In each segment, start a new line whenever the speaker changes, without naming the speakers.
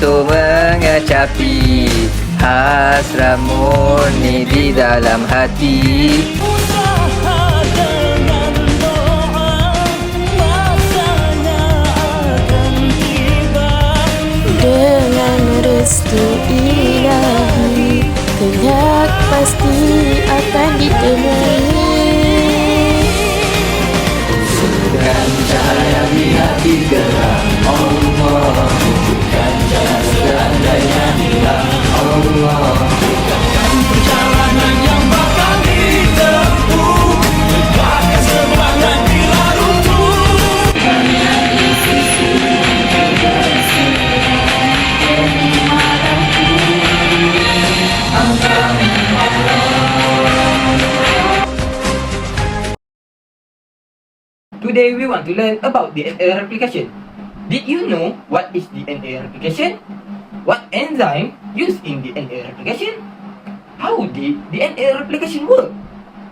untuk mengecapi hasrat murni di dalam hati.
Usaha dengan doa, masanya akan tiba.
Dengan restu ilahi, kelak pasti akan ditemui.
Tunjukkan cahaya di hati gelap, Allah. Tunjukkan jalan seandainya hilang, Allah.
Perjalanan yang bakal ditempuh, tegakkan semangat bila runtuh.
Today we want to learn about DNA replication. Did you know what is DNA replication? What enzyme used in DNA replication? How did DNA replication work?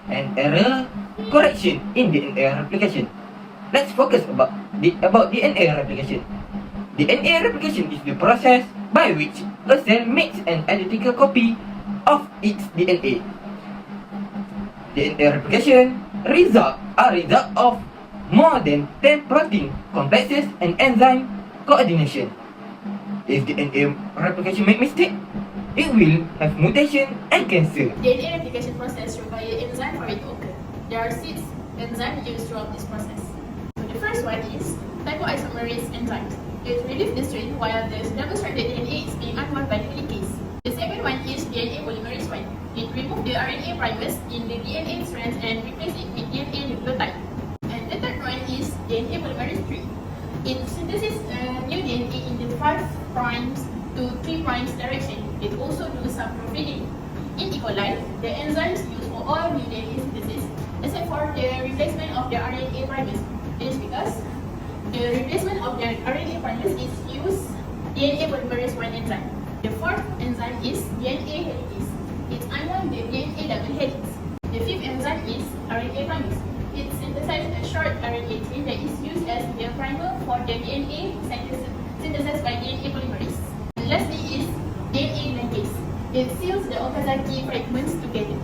And error correction in DNA replication. Let's focus about DNA replication. DNA replication is the process by which a cell makes an identical copy of its DNA. DNA replication are result of more than 10 protein complexes and enzyme coordination. If DNA replication make mistake, it will have mutation and cancer.
DNA replication process requires enzyme for it to occur. There are 6 enzymes used throughout this process. So the first one is topoisomerase enzymes. It relieves the strain while the double-stranded DNA is being unwound by the helicase. The second one is DNA polymerase 1. It removes the RNA primers in the DNA strands and replaces it with DNA nucleotide. And the third one is DNA polymerase 3. It synthesizes new DNA in the 5' to 3' direction. It also does some profiling. In E. coli, the enzymes used for all new DNA synthesis, except for the replacement of the RNA primers. This is because the replacement of the RNA primers is used DNA polymerase 1 enzyme. The fourth enzyme is DNA helicase. It unwinds the DNA double helix. The fifth enzyme is RNA primase. It synthesizes a short RNA chain that is used as the primer for the DNA synthesized by DNA polymerase. And lastly is DNA ligase. It seals the Okazaki fragments together.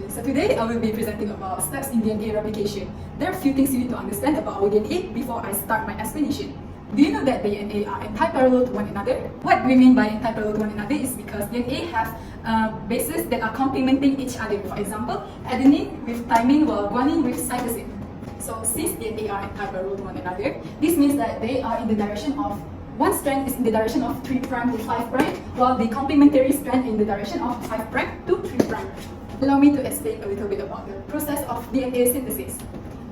So today I will be presenting about steps in DNA replication. There are a few things you need to understand about our DNA before I start my explanation. Do you know that DNA are anti-parallel to one another? What we mean by anti-parallel to one another is because DNA have bases that are complementing each other. For example, adenine with thymine while guanine with cytosine. So since DNA are anti-parallel to one another, this means that they are in the direction of one strand is in the direction of 3' to 5', while the complementary strand in the direction of 5' to 3'. Allow me to explain a little bit about the process of DNA synthesis.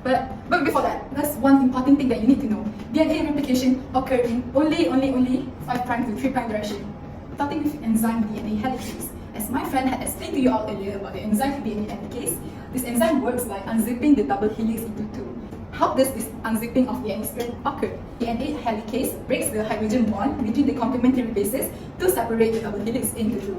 But before that, there's one important thing that you need to know. DNA replication occurs in only 5' to 3' direction, starting with enzyme DNA helicase. As my friend had explained to you all earlier about the enzyme DNA helicase, this enzyme works by unzipping the double helix into 2. How does this unzipping of DNA strand occur? DNA helicase breaks the hydrogen bond between the complementary bases to separate the double helix into 2.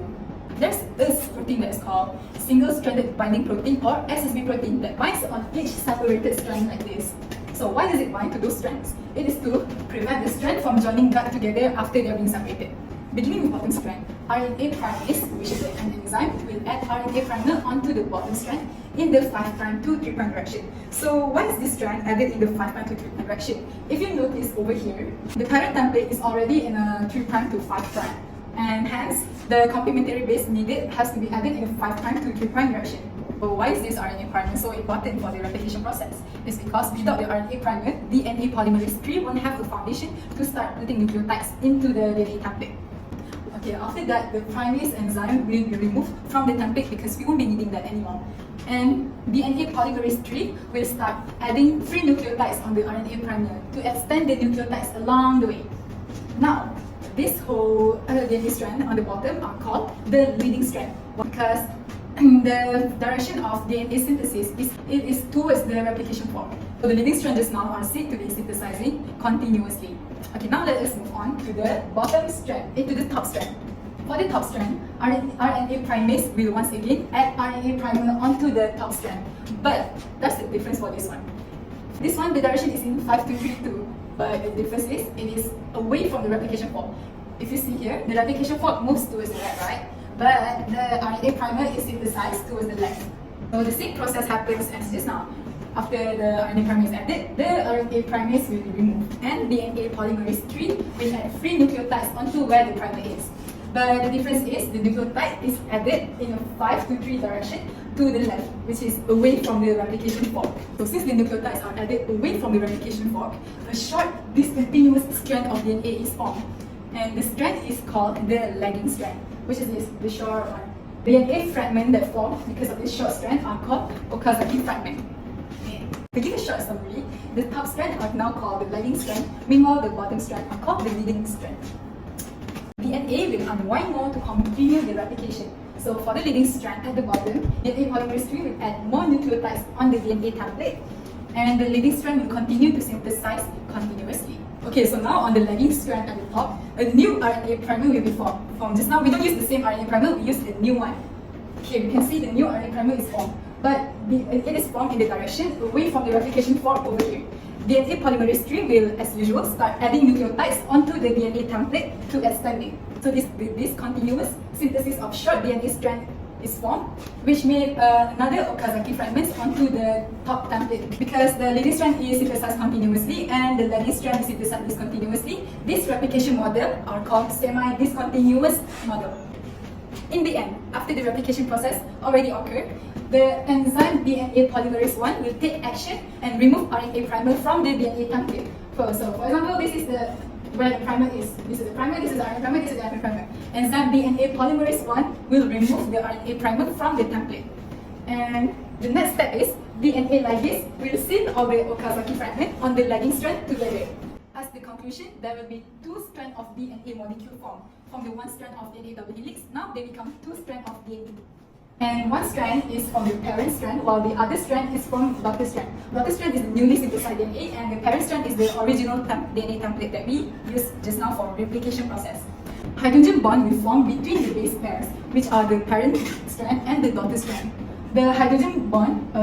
There's this protein that is called single-stranded binding protein or SSB protein that binds on each separated strand like this. So why does it bind to those strands? It is to prevent the strand from joining back together after they are being separated. Beginning with bottom strand, RNA primase, which is an enzyme, will add RNA primer onto the bottom strand in the 5' to 3' direction. So why is this strand added in the 5' to 3' direction? If you notice over here, the parent template is already in a 3' to 5', and hence the complementary base needed has to be added in a 5' to 3' direction. But why is this RNA primer so important for the replication process? It's because without the RNA primer, DNA polymerase 3 won't have a foundation to start putting nucleotides into the DNA template. Okay, after that, the primase enzyme will be removed from the template because we won't be needing that anymore. And DNA polymerase 3 will start adding free nucleotides on the RNA primer to extend the nucleotides along the way. Now, this whole DNA strand on the bottom are called the leading strand because the direction of DNA synthesis is towards the replication fork. So the leading strands now are said to be synthesizing continuously. Okay, now let us move on to the bottom strand, to the top strand. For the top strand, RNA primase will once again add RNA primer onto the top strand. But that's the difference for this one. This one, the direction is in 5 to 3 2. But the difference is, it is away from the replication fork. if you see here, the replication fork moves towards the left, right? But the RNA primer is synthesized towards the left. So the same process happens as just now. After the RNA primer is added, the RNA primase will be removed, and DNA polymerase III will add free nucleotides onto where the primer is. But the difference is the nucleotide is added in a 5 to 3 direction to the left, which is away from the replication fork. So since the nucleotides are added away from the replication fork, a short discontinuous strand of DNA is formed. And the strand is called the lagging strand, which is the short one. The DNA fragment that formed because of this short strand are called Okazaki fragment. To give a short summary, the top strand are now called the lagging strand, meanwhile the bottom strand are called the leading strand. DNA will unwind more to continue the replication. So for the leading strand at the bottom, DNA polymerase III will add more nucleotides on the DNA template, and the leading strand will continue to synthesize continuously. Okay, so now on the lagging strand at the top, a new RNA primer will be formed. From just now, we don't use the same RNA primer, we use a new one. Okay, we can see the new RNA primer is formed, but it is formed in the direction away from the replication fork over here. DNA polymerase III will, as usual, start adding nucleotides onto the DNA template to extend it. So this continuous synthesis of short DNA strand is formed, which made another Okazaki fragments onto the top template. Because the leading strand is synthesized continuously and the lagging strand is synthesized discontinuously, this replication model are called semi-discontinuous model. In the end, after the replication process already occurred, the enzyme DNA polymerase I will take action and remove RNA primer from the DNA template. So, for example, this is where the primer is. This is the primer, this is the RNA primer, this is the RNA primer. Enzyme DNA polymerase I will remove the RNA primer from the template. And the next step is DNA ligase will seal all the Okazaki fragment on the lagging strand together. As the conclusion, there will be 2 strands of DNA molecule formed. From the 1 strand of DNA double helix, now they become 2 strands of DNA. And 1 strand is from the parent strand, while the other strand is from daughter strand. Daughter strand is the newly synthesized DNA, and the parent strand is the original DNA template that we used just now for replication process. Hydrogen bond will form between the base pairs, which are the parent strand and the daughter strand. The hydrogen bond,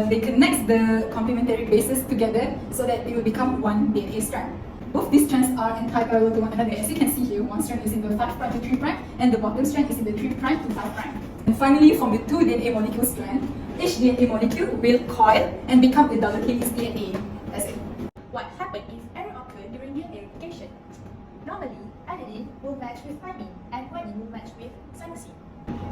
they connect the complementary bases together so that it will become 1 DNA strand. Both these strands are anti-parallel to one another. As you can see here, one strand is in the 5' to 3', and the bottom strand is in the 3' to 5'. And finally, from the 2 DNA molecule strand, each DNA molecule will coil and become a double helix DNA. That's it.
What happens if error occurs during DNA replication? Normally, adenine will match with thymine and guanine will match with cytosine.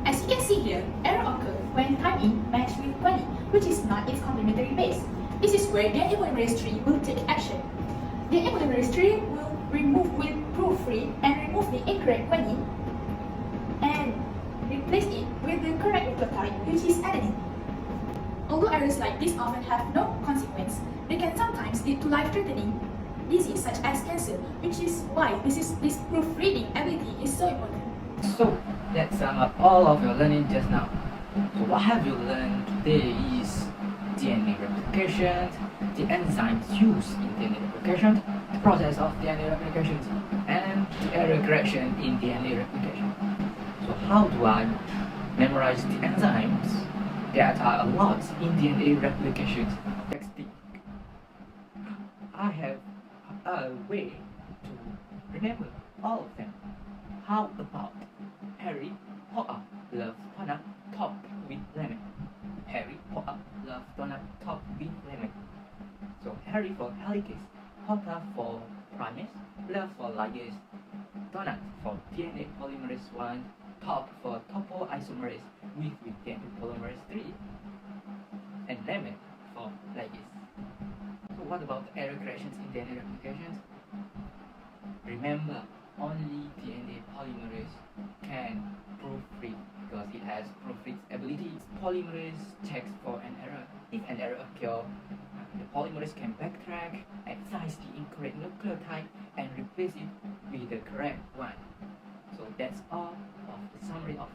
As you can see here, error occurs when thymine match with guanine, which is not its complementary base. This is where DNA polymerase III will take action. DNA polymerase III will proofread and remove the incorrect guanine and replace it with the correct nucleotide, which is adenine. Although errors like this often have no consequence, they can sometimes lead to life-threatening disease such as cancer, which is why this proofreading ability is so important.
So, let's sum up all of your learning just now. So what have you learned today is DNA replication, the enzymes used in DNA replication, the process of DNA replication, and the error correction in DNA replication. So how do I memorize the enzymes that are a lot in DNA replication technique? I have a way to remember all of them. How about Harry Potter loves donut topped with lemon? Harry Potter loves donut topped with lemon. So Harry for helicase, Potter for primase, love for ligase, donut for DNA polymerase I, top for topoisomerase with DNA polymerase III, and lemon for ligase. So what about error corrections in DNA replications? Remember, only DNA polymerase can proofread because it has proofread ability. Polymerase checks for an error. If an error occurs, the polymerase can backtrack, excise the incorrect nucleotide, and replace it with the correct one. So that's all of the summary of